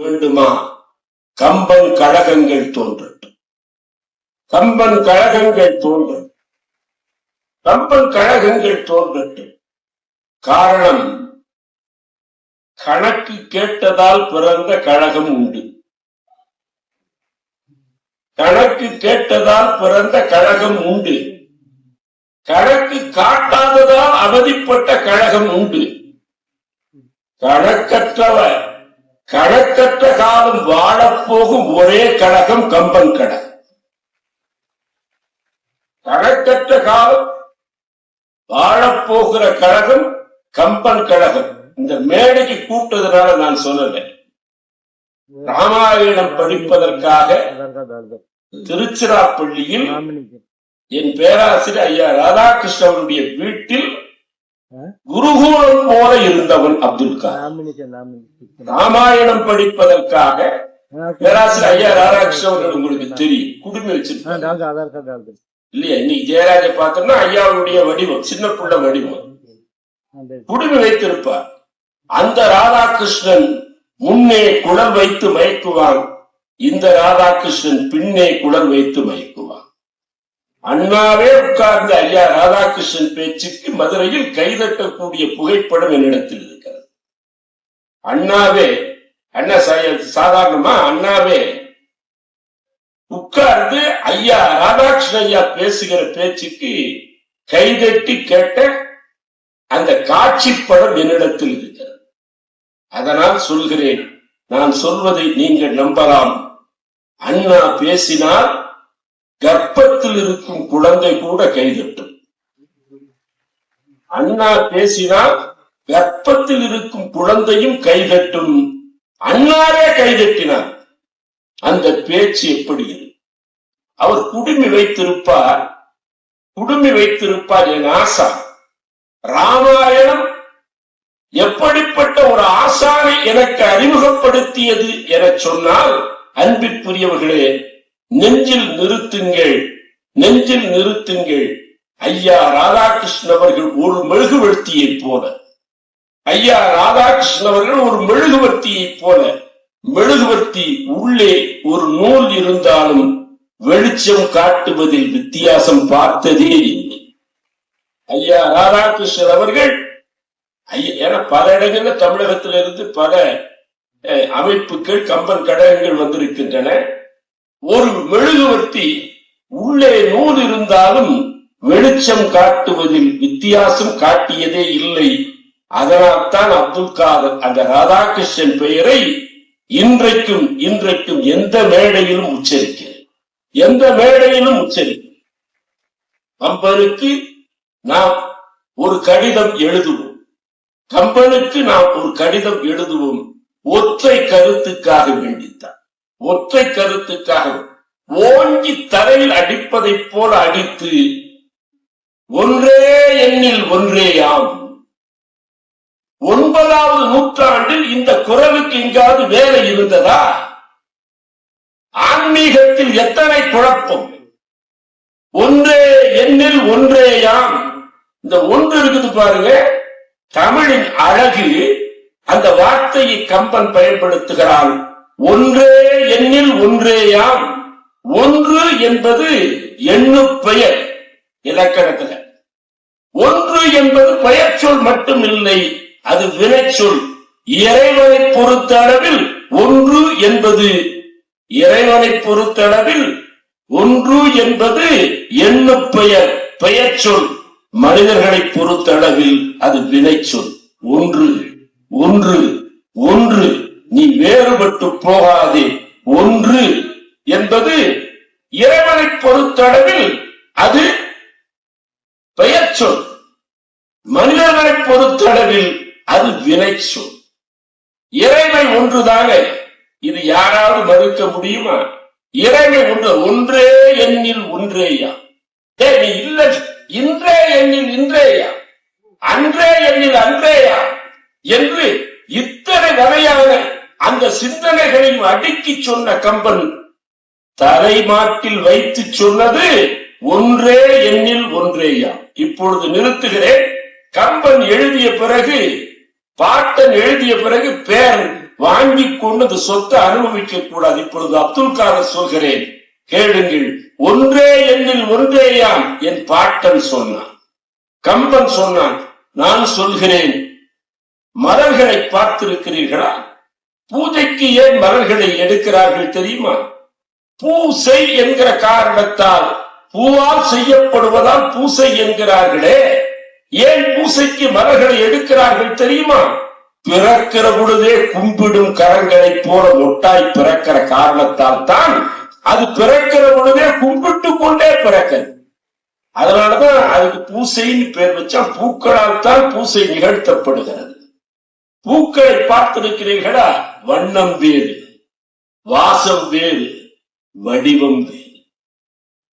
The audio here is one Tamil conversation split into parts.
வேண்டுமா? கம்பன் கழகங்கள் தோன்றட்டும். கம்பன் கழகங்கள் தோன்றட்டும். கம்பன் கழகங்கள் தோன்றட்டும். காரணம், கணக்கு கேட்டதால் பிறந்த கழகம் உண்டு. கணக்கு கேட்டதால் பிறந்த கழகம் உண்டு. கணக்கு காட்டாததால் அவதிப்பட்ட கழகம் உண்டு. கணக்கற்ற காலம் வாழப்போகும் ஒரே கழகம் கம்பன் கழகம். கணக்கற்ற காலம் வாழப்போகிற கழகம் கம்பன் கழகம். இந்த மேடைக்கு கூப்பிட்டதுனால நான் சொல்லல. ராமாயணம் படிப்பதற்காக திருச்சிராப்பள்ளியில் என் பேராசிரியர் ஐயா ராதாகிருஷ்ணனுடைய வீட்டில் குருகூலம் போல இருந்தவன் அப்துல் கலாம். ராமாயணம் படிப்பதற்காக பேராசிரியர் ஐயா ராதாகிருஷ்ணன் உங்களுக்கு தெரியும், குடுமி வச்சிருக்காங்க இல்லையா? இன்னைக்கு ஜெயராஜ பார்த்தோம்னா ஐயாவுடைய வடிவம், சின்ன புள்ள வடிவம், குடுமி வைத்திருப்பார். அந்த ராதாகிருஷ்ணன் முன்னே குழல் வைத்து மயக்குவான், இந்த ராதாகிருஷ்ணன் பின்னே குழல் வைத்து மயக்குவான். அண்ணாவே உட்கார்ந்த ஐயா ராதாகிருஷ்ணன் பேச்சுக்கு மதுரையில் கைதட்டக்கூடிய புகைப்படம் என்னிடத்தில் இருக்கிறது. அண்ணாவே, அண்ணா சாதாரணமா அண்ணாவே உட்கார்ந்து ஐயா ராதாகிருஷ்ணன் ஐயா பேசுகிற பேச்சுக்கு கைதட்டி கேட்ட அந்த காட்சி படம் என்னிடத்தில் இருக்கிறது. அதனால் சொல்கிறேன், நான் சொல்வதை நீங்கள் நம்பலாம். அண்ணா பேசினால் கர்ப்பத்தில் இருக்கும் குழந்தை கூட கைதட்டும். அண்ணா பேசினால் கர்ப்பத்தில் இருக்கும் குழந்தையும் கைதட்டும். அண்ணாவே கைதட்டினார். அந்த பேச்சு எப்படி இருக்கு? அவர் குடுமி வைத்திருப்பார் என் ஆசா. ராமாயணம் எப்படிப்பட்ட ஒரு ஆசானை எனக்கு அறிமுகப்படுத்தியது என சொன்னால், அன்பிற்குரியவர்களே, நெஞ்சில் நிறுத்துங்கள். ஐயா ராதாகிருஷ்ணன் அவர்கள் ஒரு மெழுகுவர்த்தியை போல, ஐயா ராதாகிருஷ்ணன் அவர்கள் ஒரு மெழுகுவர்த்தியை போல, மெழுகுவர்த்தி உள்ளே ஒரு நூல் இருந்தாலும் வெளிச்சம் காட்டுவதில் வித்தியாசம் பார்த்ததே இல்லை. ஐயா ராதாகிருஷ்ணன் அவர்கள் ஏன்னா பல இடங்கள்ல தமிழகத்திலிருந்து பல அமைப்புகள் கம்பன் கழகங்கள் வந்திருக்கின்றன. ஒரு மெழுகுவர்த்தி உள்ளே நூல் இருந்தாலும் வெளிச்சம் காட்டுவதில் வித்தியாசம் காட்டியதே இல்லை. அதனால் தான் அப்துல் காதர் அந்த ராதாகிருஷ்ணன் பெயரை இன்றைக்கும் எந்த மேடையிலும் உச்சரிக்கிறது. கம்பனுக்கு நாம் ஒரு கடிதம் எழுதுவோம். ஒற்றை கருத்துக்காக வேண்டித்தான். ஓங்கி தலையில் அடிப்பதைப் போல அடித்து, ஒன்றே எண்ணில் ஒன்றேயாம். 9வது நூற்றாண்டில் இந்த குரலுக்கு எங்காவது வேலை இருந்ததா? ஆன்மீகத்தில் எத்தனை குழப்பம்! ஒன்றே எண்ணில் ஒன்றேயாம். இந்த ஒன்று இருக்குது பாருங்க, தமிழின் அழகு. அந்த வார்த்தையை கம்பன் பயன்படுத்துகிறான். ஒன்றே எண்ணில் ஒன்றேயாம். ஒன்று என்பது எண்ணு பெயர் இலக்கணத்தில். ஒன்று என்பது பெயர் சொல் மட்டும் இல்லை, அது வினைச்சொல். இறைவனை பொறுத்தளவில் ஒன்று என்பது எண்ணு பெயர் சொல். மனிதர்களை பொறுத்தளவில் அது வினைச்சொல். ஒன்று நீ வேறுபட்டு போகாதே. ஒன்று என்பது இறைவனை பொறுத்தளவில் அது பெயர் சொல். மனிதர்களை பொறுத்தளவில் அது வினைச்சொல். இறைவன் ஒன்றுதானே, இது யாராவது மறுக்க முடியுமா? இறைவன் ஒன்று. ஒன்றே எண்ணில் ஒன்றேயா. நீ இல்லை, இன்றே எண்ணில் இன்றேயா, அன்றே எண்ணில் அன்றேயா என்று இத்தனை வகையான அந்த சிந்தனைகளையும் அடுக்கி சொன்ன கம்பன் தலைமாட்டில் வைத்து சொன்னது ஒன்றே எண்ணில் ஒன்றேயா. இப்பொழுது நிறுத்துகிறேன். கம்பன் எழுதிய பிறகு, பாட்டன் எழுதிய பிறகு பேரன் வாங்கி கொண்டு அந்த சொத்தை அனுபவிக்க கூடாது. இப்பொழுது அப்துல் காதர் சொல்கிறேன், கேளுங்கள். ஒன்றே எண்ணில் ஒன்றேயாம் என் பாட்டன் சொன்னான், கம்பன் சொன்னான். நான் சொல்கிறேன், மலர்களை பார்த்திருக்கிறீர்களா? பூஜைக்கு ஏன் மலர்களை எடுக்கிறார்கள் தெரியுமா? பூசை என்கிற காரணத்தால், பூவால் செய்யப்படுவதால் பூசை என்கிறார்களே. ஏன் பூசைக்கு மலர்களை எடுக்கிறார்கள் தெரியுமா? பிறக்கிற பொழுதே கும்பிடும் கரங்களைப் போல மொட்டாய் பிறக்கிற காரணத்தால் தான் அது பிறக்கிற பொழுதே கும்பிட்டு கொண்டே பிறக்கிறது. அதனாலதான் அதுக்கு பூசைன்னு பேர் வச்சா. பூக்களால் தான் பூசை நிகழ்த்தப்படுகிறது. பூக்களை பார்த்திருக்கிறீர்களா? வண்ணம் வேறு, வாசம் வேறு, வடிவம் வேறு.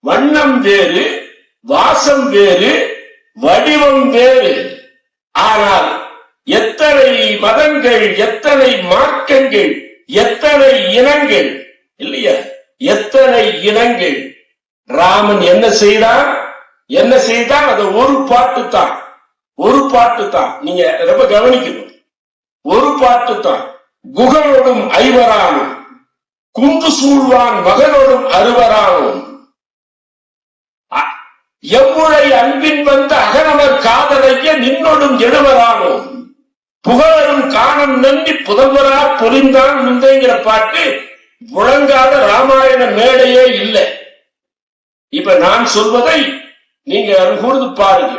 வண்ணம் வேறு, வாசம் வேறு, வடிவம் வேறு. ஆனால் எத்தனை மதங்கள், எத்தனை மார்க்கங்கள், எத்தனை இனங்கள் இல்லையா? எத்தனை இனங்கள். ராமன் என்ன செய்தான்? என்ன செய்தான்? அது ஒரு பாட்டு தான், ஒரு பாட்டு தான். நீங்க ரொம்ப கவனிக்கணும். ஒரு பாட்டு தான். குகனோடும் ஐவரானும், குன்று சூழ்வான் மகனோடும் அறுவரானும், எவ்வுழை அன்பின் வந்த அகனவர் காதலைய நின்னோடும் எழுவரானோம், புகழரும் காணம் நன்றி புதல்வரா பொறிந்தான் முந்தைங்கிற பாட்டு முழங்காத ராமாயண மேடையே இல்லை. இப்ப நான் சொல்வதை நீங்க கூர்ந்து பாருங்க.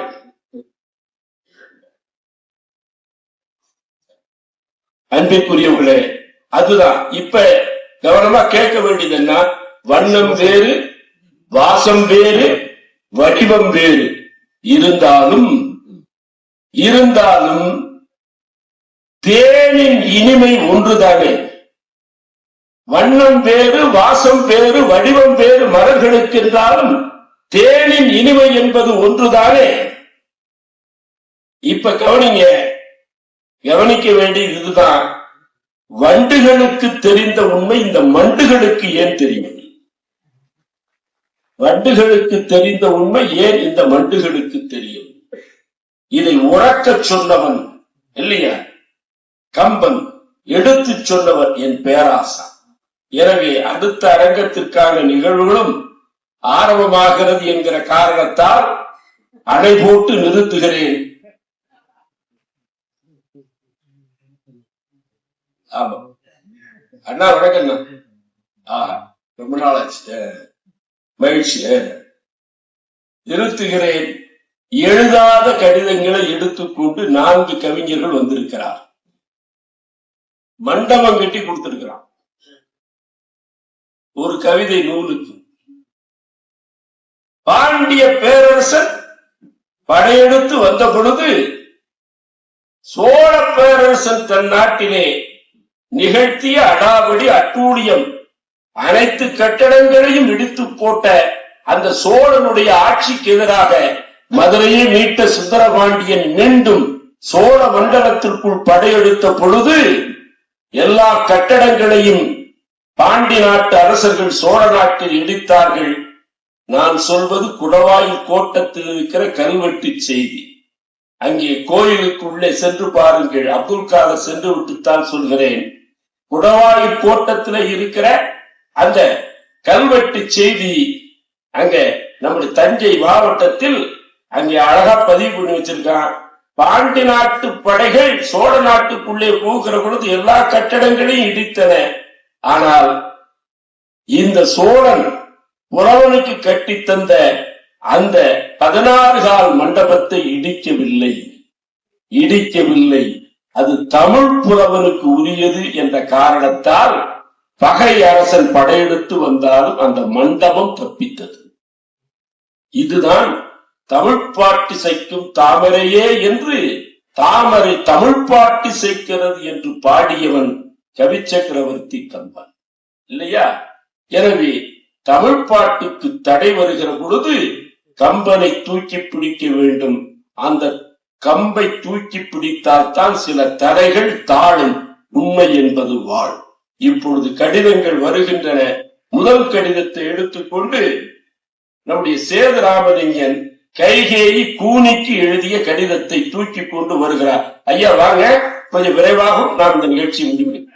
அன்பிற்குரியவர்களே, அதுதான் இப்ப கவனமா கேட்க வேண்டியது என்ன? வண்ணம் வேறு, வாசம் வேறு, வடிவம் வேறு. இருந்தாலும் தேனின் இனிமை ஒன்றுதானே. வண்ணம் வேறு, வாசம் வேறு, வடிவம் வேறு மலர்களுக்கு இருந்தாலும் தேனின் இனிமை என்பது ஒன்றுதானே. இப்ப கவனிங்க, கவனிக்க வேண்டியது இதுதான். வண்டுகளுக்கு தெரிந்த உண்மை இந்த மண்டுகளுக்கு ஏன் தெரியும்? வண்டுகளுக்கு தெரிந்த உண்மை ஏன் இந்த மண்டுகளுக்கு தெரியும்? இதை உறக்க சொன்னவன் இல்லையா கம்பன், எடுத்து சொன்னவர் என் பேராசா. எனவே அடுத்த அரங்கத்திற்கான நிகழ்வுகளும் ஆரம்பமாகிறது என்கிற காரணத்தால் அணை போட்டு நிறுத்துகிறேன். ஆமா அண்ணா, வணக்கம். ரொம்ப நாள் ஆச்சு, மகிழ்ச்சி. நிறுத்துகிறேன். எழுதாத கடிதங்களை எடுத்துக்கொண்டு 4 கவிஞர்கள் வந்திருக்கிறார். மண்டபம் கட்டி கொடுத்திருக்கிறான் ஒரு கவிதை நூலுக்கு. பாண்டிய பேரரசன் படையெடுத்து வந்த பொழுது சோழ பேரரசன் தன் நாட்டிலே நிகழ்த்திய அடாவடி, அட்டூழியம், அனைத்து கட்டடங்களையும் இடித்து போட்ட அந்த சோழனுடைய ஆட்சிக்கு எதிராக மதுரையை மீட்ட சுந்தரபாண்டியன் மீண்டும் சோழ மண்டலத்திற்குள் படையெடுத்த பொழுது எல்லா கட்டடங்களையும் பாண்டி நாட்டு அரசர்கள் சோழ நாட்டில் இடித்தார்கள். நான் சொல்வது குடவாயில் கோட்டத்தில் இருக்கிற கல்வெட்டு செய்தி. அங்கே கோயிலுக்குள்ளே சென்று பாருங்கள். அப்துல் காதர் சென்று விட்டுத்தான் சொல்கிறேன். குடவாயில் கோட்டத்தில் இருக்கிற அந்த கல்வெட்டு செய்தி அங்க நம்முடைய தஞ்சை மாவட்டத்தில் அங்கே அழகா பதிவு பண்ணி வச்சிருக்கான். பாண்டி நாட்டு படைகள் சோழ நாட்டுக்குள்ளே போகிற பொழுது எல்லா கட்டடங்களையும் இடித்தன. ஆனால் இந்த சோழன் புலவனுக்கு கட்டி தந்த அந்த 16 கால் மண்டபத்தை இடிக்கவில்லை. அது தமிழ் புலவனுக்கு உரியது என்ற காரணத்தால் பகை அரசன் படையெடுத்து வந்தாலும் அந்த மண்டபம் தப்பித்தது. இதுதான் தமிழ் பாட்டிசைக்கும் தாமரையே என்று தாமரை தமிழ் பாட்டிசைக்கிறது என்று பாடியவன் கவி சக்கரவர்த்தி கம்பன் இல்லையா? எனவே தமிழ் பாட்டுக்கு தடை வருகிற பொழுது கம்பனை தூக்கி பிடிக்க வேண்டும். அந்த கம்பை தூக்கி பிடித்தால்தான் சில தடைகள் தாழும். உண்மை என்பது வாழ். இப்பொழுது கடிதங்கள் வருகின்றன. முதல் கடிதத்தை எடுத்துக்கொண்டு நம்முடைய சேதுராமலிங்கன் கைகேயி கூனிக்கு எழுதிய கடிதத்தை தூக்கி கொண்டு வருகிறார். ஐயா வாங்க, கொஞ்சம் விரைவாகவும் நான் இந்த நிகழ்ச்சி முடிக்கிறேன்.